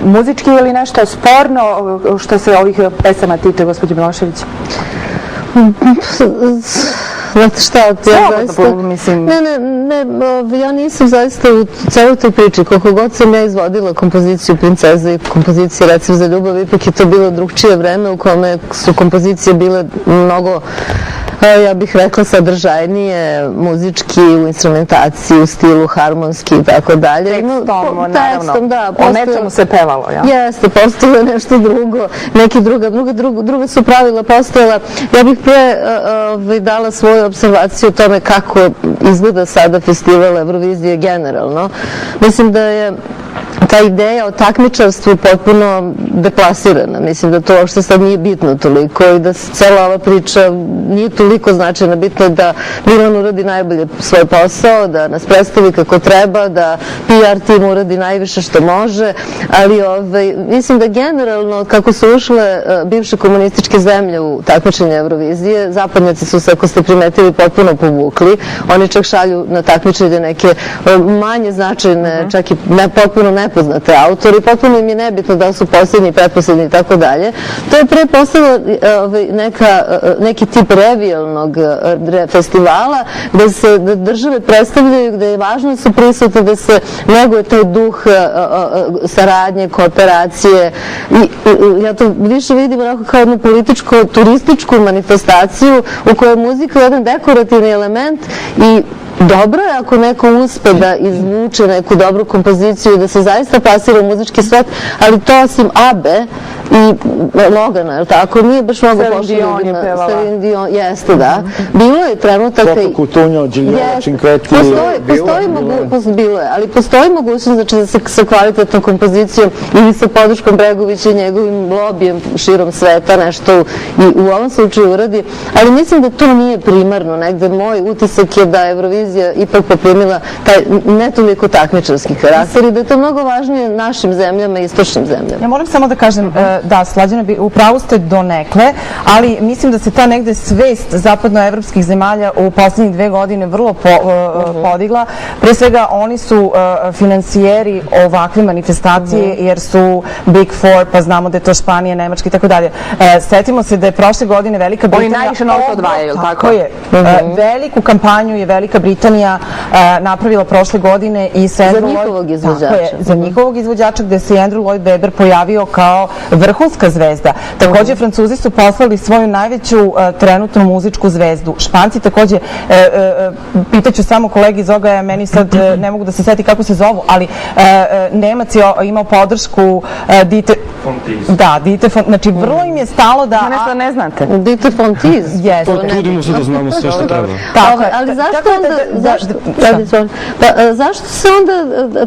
muzički ili nešto sporno što se ovih pesama tiče, gospođo Milošević? Znate šta, ja nisam zaista u celoj toj priči, koliko god sam ja izvodila kompoziciju Princeza i kompozicije Recept za ljubav, ipak je to bilo drugčije vreme u kome su kompozicije bile mnogo, ja bih rekla, sadržajnije, muzički, u instrumentaciji, u stilu, harmonski i tako dalje. Tekstom, da. O nečemu se pevalo, ja? Jeste, postojalo nešto drugo, druga su pravila postojala. Ja bih pre dala svoju observaciju o tome kako izgleda sada festival Eurovizije generalno. Mislim da je ta ideja o takmičarstvu potpuno deplasirana. Mislim da to uopšte sad nije bitno toliko i da cela ova priča nije toliko značajna. Bitno je da Milan uradi najbolje svoj posao, da nas predstavi kako treba, da PR tim uradi najviše što može, ali mislim da generalno kako su ušle bivše komunističke zemlje u takmičenje Eurovizije, zapadnjaci su se, ako ste primetili, potpuno povukli. Oni čak šalju na takmičenje neke manje značajne, čak i potpuno nepoznate autori, potpuno im je nebitno da su posljednji, pretposljednji i tako dalje. To je pre postalo neki tip revijalnog festivala gde se države predstavljaju, gde je važno da su prisutne, da se neguje taj duh saradnje, kooperacije. Ja to više vidim kao jednu političko-turističku manifestaciju u kojoj je muzika jedan dekorativni element i dobro je ako neko uspe da izvuče neku dobru kompoziciju i da se zaista plasira u muzički svet, ali to osim Abe i Logana, je li tako? Nije baš mnogo pošlo ljudima. Celine Dion, jeste, da. Bilo je trenutaka... Toto Coutinho, Gigliola, Cinquetti... Bilo je, ali postoji mogućnost da se sa kvalitetnom kompozicijom ili sa podrškom Bregovića i njegovim lobijem širom sveta nešto i u ovom slučaju uradi, ali mislim da to nije primarno. Negde moj utisak je da Eurovizija ipak poprimila taj ne toliko takmičarski karakter i da je to mnogo važnije našim zemljama i istočnim zemljama. Ja moram samo da kažem, da, Slađana, u pravu ste donekle, ali mislim da se ta negde svest zapadnoevropskih zemalja u poslednjih 2 godine vrlo podigla. Pre svega, oni su finansijeri ovakve manifestacije, jer su Big Four, pa znamo da je to Španija, Nemačka i tako dalje. Setimo se da je prošle godine Velika Britanija... Oni najviše novca odvajaju, tako? Tako je. Veliku kampanju je Velika Britanija napravila prošle godine i za njihovog izvođača. Za njihovog izvođača, gde se Andrew Lloyd Webber pojavio kao vrhunska zvezda. Takođe, Francuzi su poslali svoju najveću trenutnu muzičku zvezdu. Španci takođe, pitaću samo kolegi iz Ogaja, meni sad ne mogu da se seti kako se zovu, ali Nemac je imao podršku Dite... Da, Dite Fontiz. Znači, vrlo im je stalo da... Nešto ne znate. Dite Fontiz. Trudimo se da znamo sve što treba. Ali zašto onda...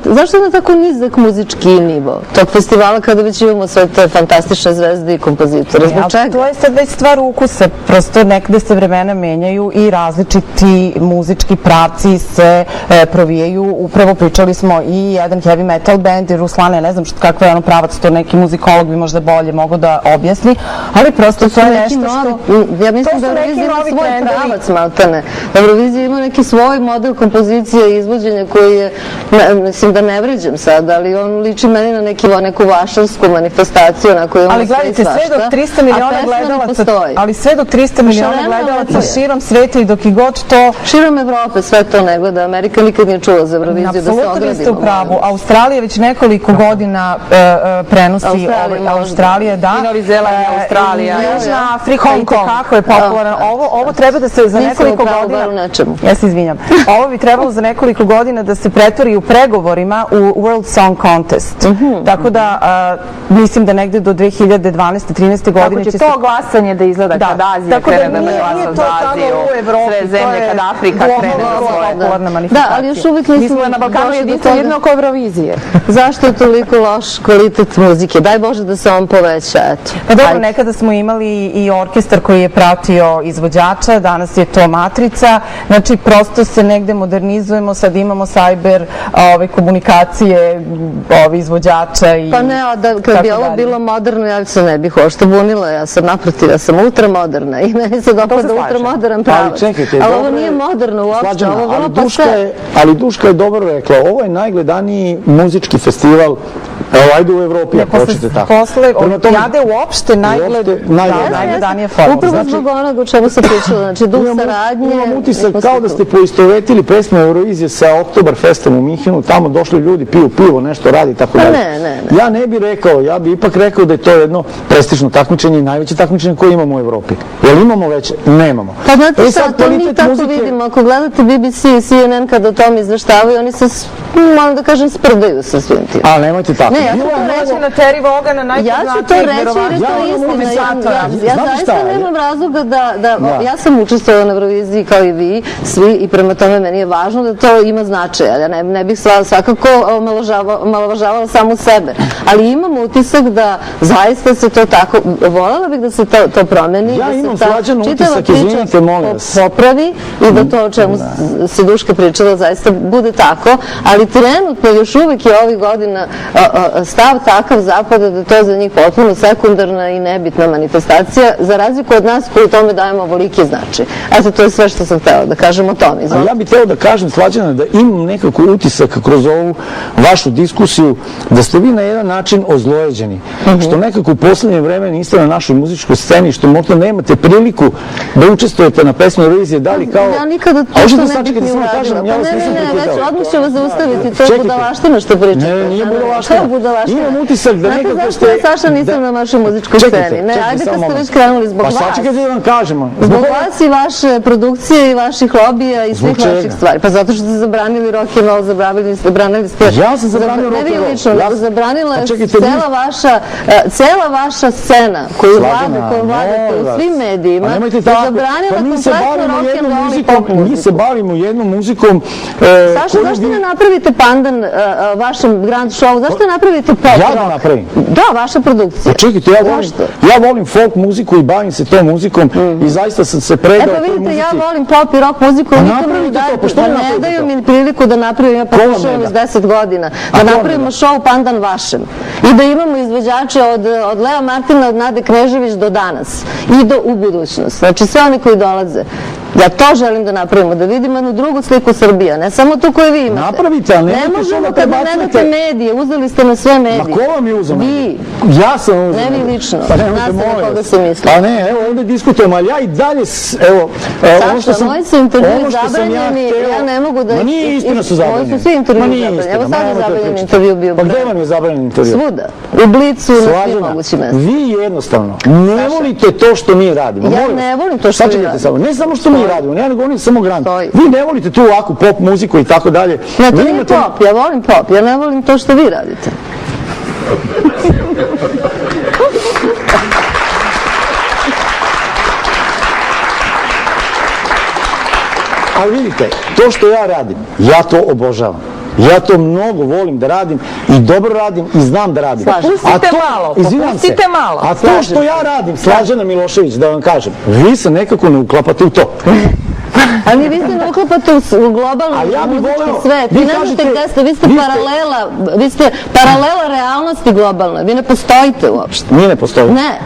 Zašto je onda tako nizak muzički nivo tog festivala kada već imamo sve te fantastične zvezde i kompozitore? Zbog čega? To je sad već stvar ukusa. Prosto nekde se vremena menjaju i različiti muzički pravci se provijaju. Upravo pričali smo i jedan heavy metal band i Ruslane, ne znam kakva je ono pravac, to neki muzikolog bi možda bolje mogao da objasni, ali prosto to je nešto što... Ja mislim da Eurovizija ima svoj pravac, maltene. Eurovizija ima neki svoj model kompozicije i izvođenja koji je, mislim da ne vređam sad, ali on liči meni na neku vašarsku manifestaciju na koju imamo sve i svašta. Sve dok 300 miliona gledalaca, ali sve dok 300 miliona gledalaca širom sveta i dok i god to... Širom Evrope sve to ne gleda. Amerika nikad nije čula za Euroviziju, da se ogradimo. Apsolutno ste u pravu. Australija već nekoliko godina prenosi Australija, da. I Novi Zeland, Australija. Južna Afrika i kako je popularan. Ovo treba da se za nekoliko godina... Ja se izvinjam. Ovo bi trebalo za nekoliko godina da se pretvori u pregovorima u World Song Contest. Tako da mislim da negde do 2012-13. godine će se... Kako će to glasanje da izgleda kad Azija krene da glasa za Aziju, sve zemlje, kad Afrika krene za svoje popularna manifestacija. Da, ali još uvijek nismo na Balkanu jedinstveno oko Eurovizije. Zašto je toliko loš kvalitet muzike? Daj Bože da se on poveća, eto. Pa dobro, nekada smo imali i orkestar koji je pratio izvođača, danas je to matrica, znači prosto se negde modernizujemo, sad imamo sajber, komunikacije, izvođača i... Pa ne, kad bi ovo bilo moderno, ja se ne bih uopšte bunila, ja sam naprotiv, ja sam ultramoderna i meni se dopada ultramodern pravac. Ali ovo nije moderno uopšte, ovo je vrlo pase. Ali Duška je dobro rekla, ovo je najgledaniji muzički festival Evo, ajde u Evropi, ako hoćete tako. Posle Prema tome, Olimpiade uopšte najgledanije forma. Upravo zbog onoga o čemu se pričalo, znači duh saradnje. Imam utisak kao da ste poistovetili pesmu Eurovizije sa Oktoberfestom u Minhenu, tamo došli ljudi, piju pivo, nešto radi, tako dalje. Ne. Ja ne bih rekao, ja bih ipak rekao da je to jedno prestižno takmičenje i najveće takmičenje koje imamo u Evropi. Jel imamo već? Nemamo. Pa znate šta, sad to mi kvalitet tako muzike- vidimo. Ako gledate BBC i CNN kada o tome izveštavaju, oni se, malo da kažem, sprdaju sa svim tim. A, nemojte tako. Ne, ja ću Bilo je to mnogo- Reći na Terry Vogana, Ja ću to najpoznatijeg reći jer je to verovatno istina. Ja Znate zaista šta, nemam razloga Da. ja sam učestvovala na Euroviziji kao i vi, svi, i prema tome meni je važno da to ima značaja. Ja ne bih svakako omalovažavala samu sebe. Ali imam utisak da zaista se to tako, voljela bih da se to promeni, Ja da imam se ta slađan čitava utisak, priča izvinite, molim vas. popravi i da to o čemu se Duška pričala zaista bude tako, ali trenutno još uvijek je ovih godina stav takav zapada da to je za njih potpuno sekundarna i nebitna manifestacija, za razliku od nas koji tome dajemo ovoliki značaj. Eto, to je sve što sam htela da kažem o tome. A ja bih hteo da kažem, Slađana, da imam nekako utisak kroz ovu vašu diskusiju da ste vi na jedan način ozlojeđeni. Što nekako u poslednje vreme niste na našoj muzičkoj sceni, što možda nemate priliku da učestvujete na pesmi Eurovizije, da li kao... Ja nikada to što ne bih ni uradila. ja vas nisam već prekidao. odmah ću vas zaustaviti, to je Čekajte. budalaština što pričate. Ne, nije To je budalaština. budalaština. Imam utisak da nekako Znate ste... zašto ja, Saša, nisam na vašoj muzičkoj sceni? Ne, ajde kad ste već krenuli zbog vas. Pa sačekajte da vam kažemo. Zbog vas i vaše produkcije i vaših lobija i svih čega? vaših stvari. Pa zato što ste zabranili rock and roll, zabranili ste... Ja sam zabranio rock and roll. Ne vi lično, nego zabranila Pa je čekajte, cela vaša scena koju Slađana, vladate u molim svim vas. medijima, Pa nemojte je tako. zabranila Pa mi se kompletno bavimo rock and jednom roll i muzikom, pop mi muziku. se bavimo jednom muzikom Saša, zašto ne napravite pandan vašem grand show? Zašto ne napravite pop Ja rock? da napravim? Da, vaša produkcija. Pa čekajte, Zašto? ja volim folk muziku i bavim se tom muzikom i zaista sam se predao E pa toj vidite, muzici. ja volim pop i rock muziku, Pa niko mi napravite ne to, pa što ne ne napravite daju to? mi priliku da napravim, ja Ko vam pokušavam ne iz da? 10 godina, A da ko vam napravimo ne da? show pandan vašem. I da imamo izvođače od Lea Martina, od Nade Knežević do danas. I u budućnost. Znači sve oni koji dolaze. Ja to želim da napravimo, da vidimo jednu drugu sliku Srbija, ne samo tu koju vi imate. Napravite, ali nemojte ne možemo što da kad ne prebacujete. date medije, uzeli ste na sve medije. Ma ko vam je uzeo? Vi. Ja sam uzeo. Ne vi lično. Pa nemojte, Zna se na molim koga vas. se misli. Pa ne, evo ovde diskutujemo, ali ja i dalje, evo, ono što Saša, sam... moji su intervjui ono što sam zabranjeni, hteo- ja ne mogu da... Ma nije istina su zabranjeni. Moji su svi intervjui Ma nije zabranjeni. istina, Evo sad je nemojte zabranjen pričati. intervju bio. Pa gde vam je zabranjen intervju? Svuda. U Blicu, na svim Slađana, mogućim mestima. vi jednostavno ne volite to što mi radimo. Ja Molim vas. ne volim to što vi Sačekajte radite. samo, ne samo što mi radimo, ja ne govorim samo grand. Stoji. Vi ne volite tu ovakvu pop muziku i tako dalje. Ne, to Vi nije imate- pop, ja volim pop, ja ne volim to što vi radite. Ali vidite, to što ja radim, ja to obožavam. Ja to mnogo volim da radim i dobro radim i znam da radim. Slažem se. Pustite malo, izvinjam se, popustite malo. A to što ja radim, Slađana Milošević, da vam kažem, vi se nekako ne uklapate u to. Ali vi se ne uklapate u globalni Ali ja bih muzički voleo- svet. vi Vi ne znate kažete- gde ste, vi ste paralela realnosti globalne. Vi ne postojite uopšte. Mi ne postojimo. Ne.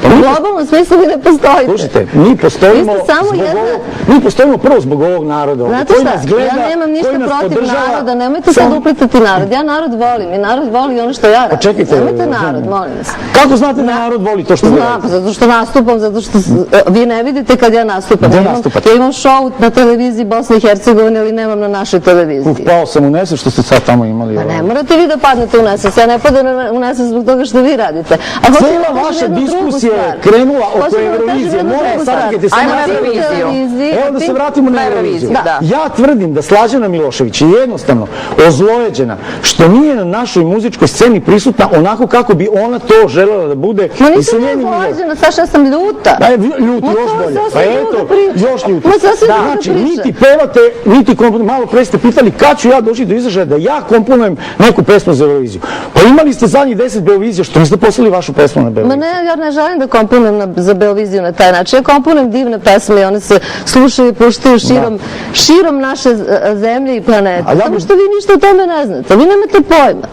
U globalnom smislu vi ne postojite. Slušajte, mi postojimo, Vi ste samo zbog jedna- mi postojimo prvo zbog ovog naroda ovde, Znate koji šta, nas gleda, ja nemam ništa koji nas protiv podržava. naroda, nemojte sad uplitati narod. Ja narod volim i narod voli ono što ja radim. čekajte, Nemojte narod, molim vas. Kako znate da narod voli to što vi Znam, radite? zato što nastupam, zato što vi ne vidite kad ja nastupam. Gde Ja imam- nastupate? Ja imam show na televiziji Bosne i Hercegovine, ali nemam na našoj televiziji. Pao sam u nesvest što ste sad tamo imali. Pa ne morate vi da padnete u nesvest, ja ne padam u nesvest zbog toga što vi radite. A hoću da Cijela kažem vaša jednu drugu diskusija je stvar. krenula oko Hoću da vam kažem Eurovizije. jednu Molim, drugu stvar. sačekajte se Ajmo na na Euroviziju. Evo da se vratimo na Euroviziju. Da. Ja tvrdim da Slađana Milošević je jednostavno ozlojeđena što nije na našoj muzičkoj sceni prisutna onako kako bi ona to želela da bude. Ma i sa nisam ja njenim zlođena, Saša, ja sam ljuta. Pa je ljuti, Ma još to je bolje. sasvim Pa druga eto, priča. još ljuti. Ma sasvim druga Znači, priča. niti pevate, niti komponujete. Malo pre ste pitali kad ću ja doći do izražaja da ja komponujem neku pesmu za Euroviziju. Pa imali ste zadnjih 10 Beovizija, što niste poslali vašu pesmu na Ma Beoviziju? ne, ja ne želim da komponujem za Beoviziju na taj način. Ja komponujem divne pesme i one se slušaju i puštaju širom naše zemlje i planete. A ja Samo bi- što vi ništa o tome ne znate. Vi nemate pojma.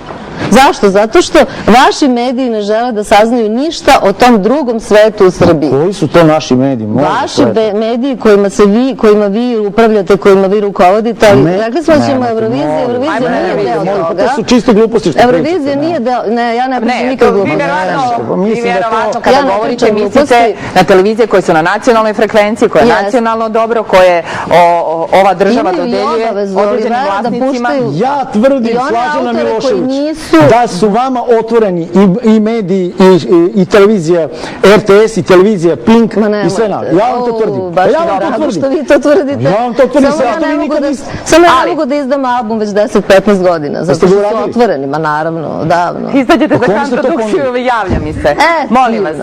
Zašto? Zato što vaši mediji ne žele da saznaju ništa o tom drugom svetu u Srbiji. Koji su to naši mediji? Vaši mediji kojima vi upravljate, kojima vi rukovodite, ali rekli smo da ćemo Eurovizija nije deo toga. To su čisto gluposti što pričate. Eurovizija nije deo, ne, ja ne pričam nikad gluposti. Vi vjerovatno kada govorite mislite na televizije koje su na nacionalnoj frekvenciji, koje je nacionalno dobro, koje ova država dodeljuje određenim vlasnicima. Ja tvrdim, Slađana Milošević, da su vama otvoreni i mediji i televizija RTS i televizija Pink i sve na. Ja vam to tvrdim. Što vi to tvrdite? Ja vam to tvrdim. Samo ja ne mogu da izdam album već 10-15 godina, zato što su otvoreni, ma naravno, davno. Izađete za kantrodukciju, javlja mi se. Molim vas.